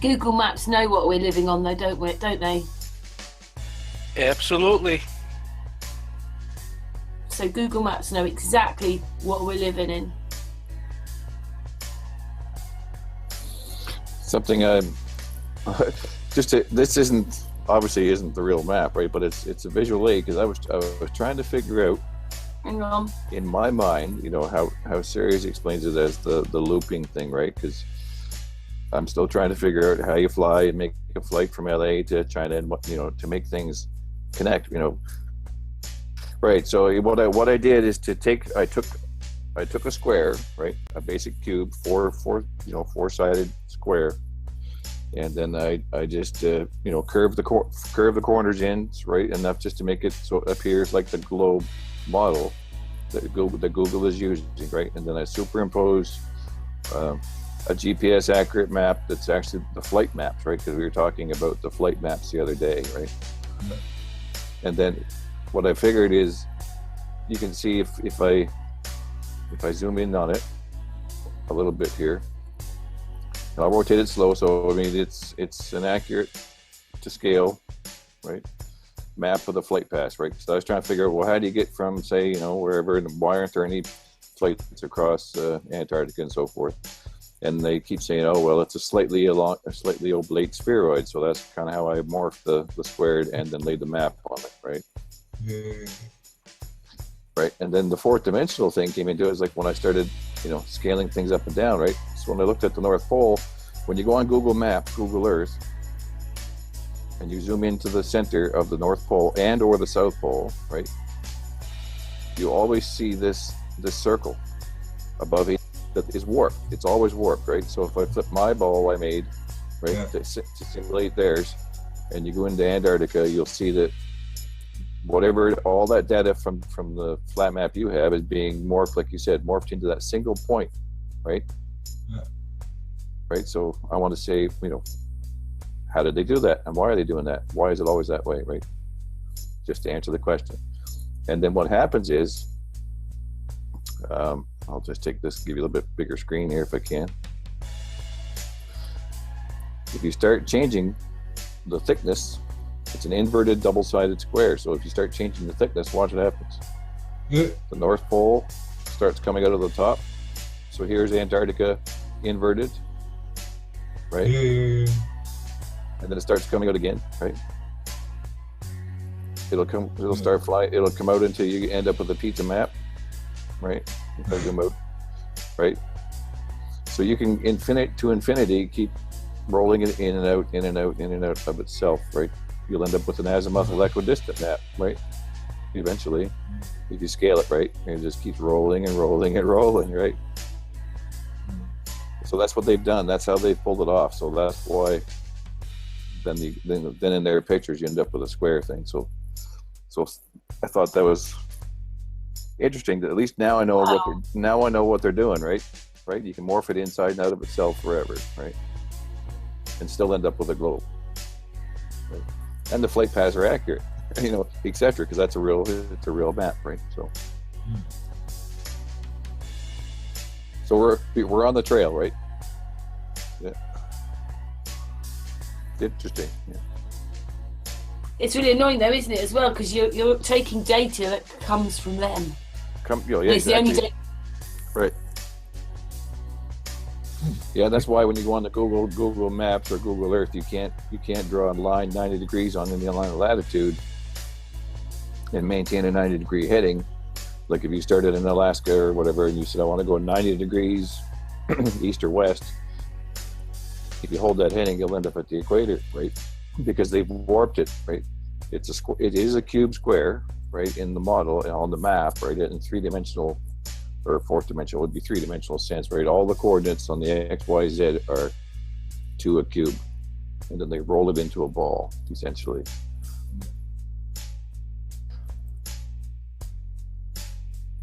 Google Maps know what we're living on, though, don't they? Absolutely. So Google Maps know exactly what we're living in. Something this isn't obviously isn't the real map, right? But it's a visual aid, because I was trying to figure out, Hang on. in my mind, how Sirius explains it as the looping thing, right? Because I'm still trying to figure out how you fly and make a flight from LA to China, and to make things connect, Right. So what I did is I took a square, right, a basic cube, four-sided square, and then I just curve the corners in, right, enough just to make it so it appears like the globe model that Google is using, right, and then I superimpose a GPS accurate map that's actually the flight maps, right, because we were talking about the flight maps the other day, right, and then what I figured is, you can see if I zoom in on it a little bit here, and I'll rotate it slow, so I mean it's an accurate to scale, right, map of the flight path, right? So I was trying to figure out, well, how do you get from, say, wherever, and why aren't there any flights across Antarctica and so forth? And they keep saying, oh, well, it's a slightly oblate spheroid, so that's kind of how I morphed the squared and then laid the map on it, right? Right, and then the fourth dimensional thing came into it. Is like when I started, scaling things up and down, right? So when I looked at the North Pole, when you go on Google Maps, Google Earth, and you zoom into the center of the North Pole and or the South Pole, right? You always see this circle above it that is warped. It's always warped, right? So if I flip my ball I made, right, to simulate theirs, and you go into Antarctica, you'll see that whatever, all that data from the flat map you have is being morphed, like you said, morphed into that single point, right? Right. So I want to say, how did they do that, and why are they doing that? Why is it always that way, right? Just to answer the question. And then what happens is, I'll just take this, give you a little bit bigger screen here if I can. If you start changing the thickness, it's an inverted double-sided square. So if you start changing the thickness, watch what happens. The North Pole starts coming out of the top. So here's Antarctica inverted, right? And then it starts coming out again, right? It'll start flying. It'll come out until you end up with a pizza map, right? If I zoom out, right? So you can infinity keep rolling it in and out, in and out, in and out of itself, right? You'll end up with an azimuthal equidistant map, right? Eventually, if you scale it right, and it just keeps rolling and rolling and rolling, right? So that's what they've done. That's how they've pulled it off. So that's why then in their pictures you end up with a square thing. So I thought that was interesting. That at least now I know what they're doing, right? Right? You can morph it inside and out of itself forever, right? And still end up with a globe. Right? And the flight paths are accurate, etc. Because it's a real map, right? So we're on the trail, right? Yeah. Interesting. Yeah. It's really annoying though, isn't it, as well? Because you're taking data that comes from them. It's the only data. Right. Yeah, that's why when you go on the Google Maps or Google Earth, you can't draw a line 90 degrees on any line of latitude and maintain a 90-degree heading. Like if you started in Alaska or whatever, and you said, I want to go 90 degrees east or west, if you hold that heading, you'll end up at the equator, right? Because they've warped it, right? It is a cube square, right, in the model and on the map, right, in three-dimensional or fourth dimensional, would be three-dimensional sense, right? All the coordinates on the X, Y, Z are to a cube, and then they roll it into a ball, essentially.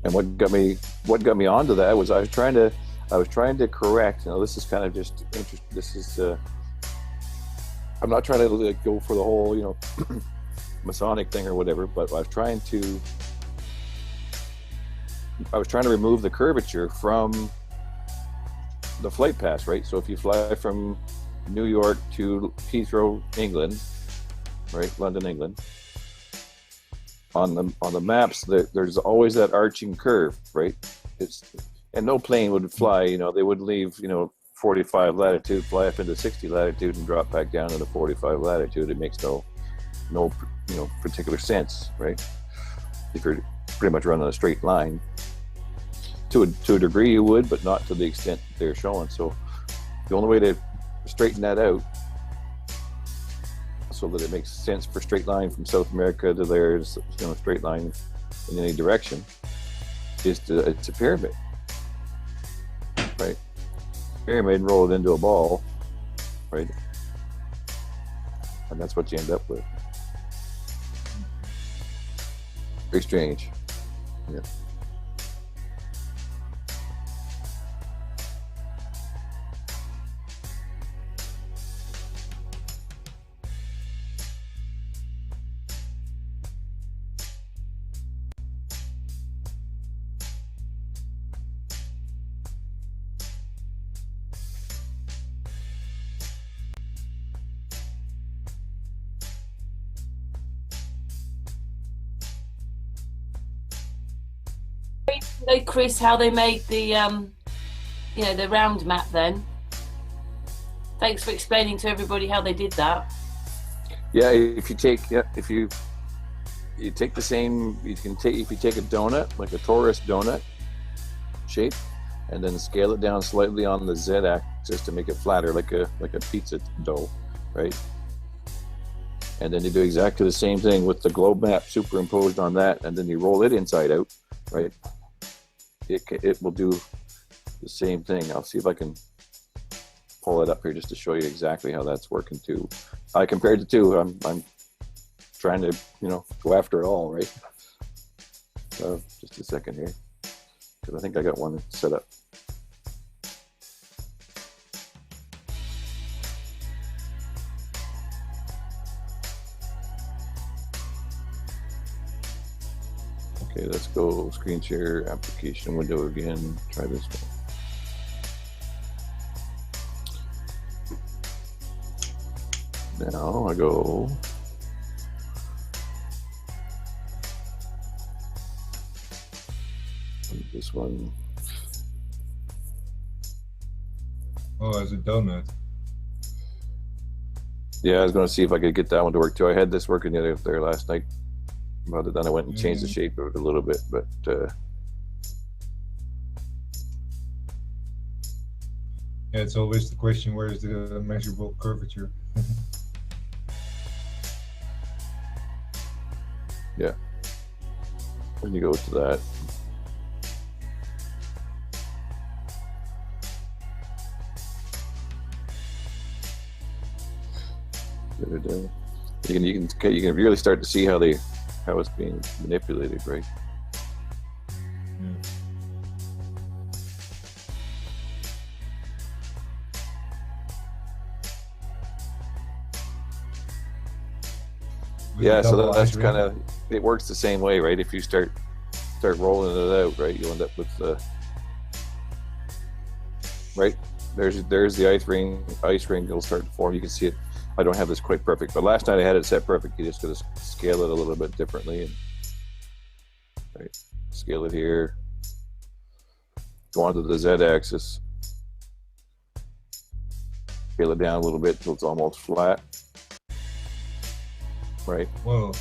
And what got me onto that was I was trying to correct. This is kind of just interesting. This is I'm not trying to go for the whole Masonic thing or whatever, but I was trying to remove the curvature from the flight path, right? So if you fly from New York to Heathrow, England, right? London, England. On the maps, there's always that arching curve, right? It's and no plane would fly. You know, they would leave 45 latitude, fly up into 60 latitude, and drop back down into 45 latitude. It makes no particular sense, right? If you're pretty much running a straight line, to a degree you would, but not to the extent that they're showing. So the only way to straighten that out so that it makes sense for straight line from South America to there's straight line in any direction it's a pyramid, right? Pyramid, roll it into a ball, right? And that's what you end up with. Very strange. Yeah. Know, Chris, how they made the the round map then? Thanks for explaining to everybody how they did that. Yeah, if you take the same, if you take a donut, like a torus donut shape, and then scale it down slightly on the z-axis to make it flatter, like a pizza dough, right? And then you do exactly the same thing with the globe map superimposed on that, and then you roll it inside out, right? It will do the same thing. I'll see if I can pull it up here just to show you exactly how that's working too. I compared the two. I'm trying to go after it all, right? Just a second here, because I think I got one set up. Okay, let's go screen share application window again. Try this one. Now I go this one. Oh, as a donut. Yeah, I was going to see if I could get that one to work too. I had this working the other there last night. But then I went and changed the shape of it a little bit, but yeah, it's always the question, where is the measurable curvature? Yeah, when you go to that, you can really start to see how it's being manipulated, right? Yeah, so that's kind of, it works the same way, right? If you start rolling it out, right, you'll end up with the right there's the ice ring will start to form. You can see it. I don't have this quite perfect, but last night I had it set perfect. You just got to scale it a little bit differently, and right, scale it here, go onto the z-axis, scale it down a little bit till it's almost flat, right? Whoa.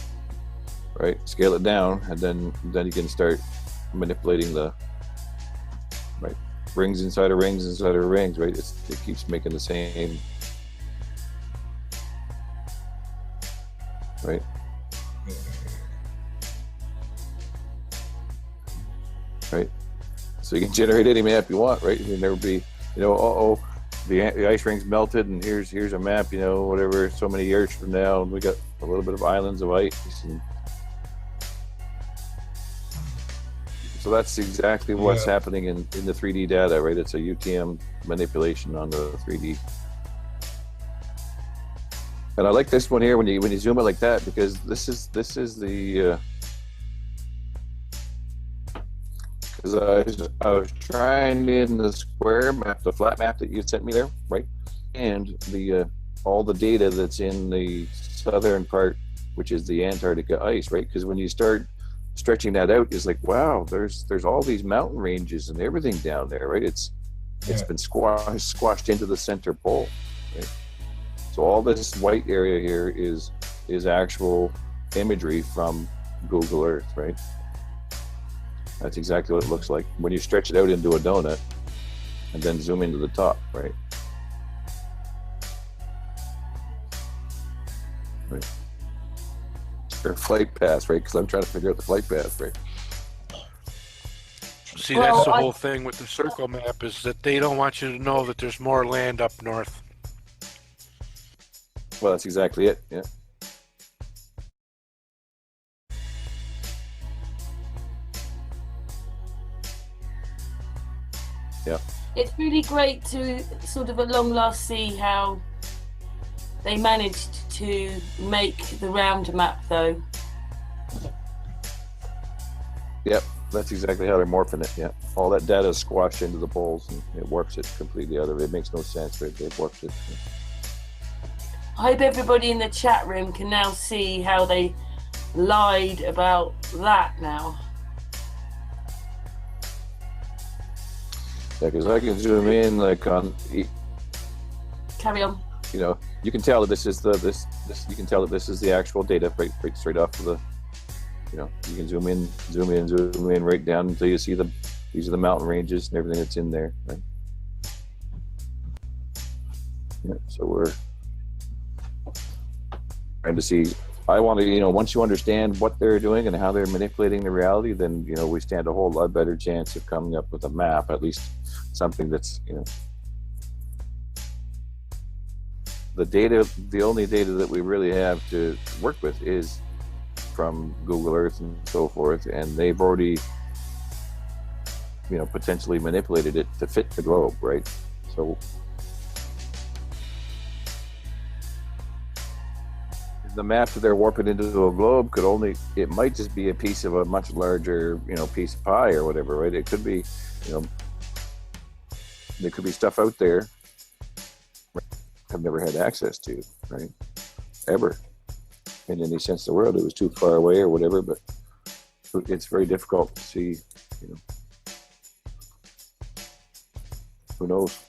Right, scale it down, and then you can start manipulating the rings inside of rings, right? It keeps making the same. Right. Right. So you can generate any map you want, right? You can never be, the ice ring's melted, and here's a map, whatever. So many years from now, we got a little bit of islands of ice, and so that's exactly what's happening in the 3D data, right? It's a UTM manipulation on the 3D. And I like this one here when you zoom it like that, because this is the because I was trying in the square map, the flat map that you sent me there, right? the all the data that's in the southern part, which is the Antarctica ice, right? Because when you start stretching that out, it's like, wow, there's all these mountain ranges and everything down there, right? It's been squashed into the center pole, right? So all this white area here is actual imagery from Google Earth, right? That's exactly what it looks like when you stretch it out into a donut and then zoom into the top, right? Right. Or flight path, right? Because I'm trying to figure out the flight path, right? See, that's the whole thing with the circle map, is that they don't want you to know that there's more land up north. Well, that's exactly it, yeah. Yeah. It's really great to sort of at long last see how they managed to make the round map, though. Yep, that's exactly how they're morphing it, yeah. All that data is squashed into the poles and it warps it completely out of it. It makes no sense, but it warps it. Yeah. I hope everybody in the chat room can now see how they lied about that now. Yeah, because I can zoom in like on. Carry on. You know, you can tell that this is this. You can tell that this is the actual data right straight off of the. You know, you can zoom in right down until you see these are the mountain ranges and everything that's in there, right? Yeah, so we're trying to see. I want to, you know, once you understand what they're doing and how they're manipulating the reality, then, you know, we stand a whole lot better chance of coming up with a map, at least something that's, you know, the data, the only data that we really have to work with is from Google Earth and so forth, and they've already, you know, potentially manipulated it to fit the globe, right? So the map that they're warping into a globe could only, it might just be a piece of a much larger, you know, piece of pie or whatever, right? It could be, you know, there could be stuff out there I've never had access to, right? Ever, in any sense of the world. It was too far away or whatever, but it's very difficult to see, you know, who knows?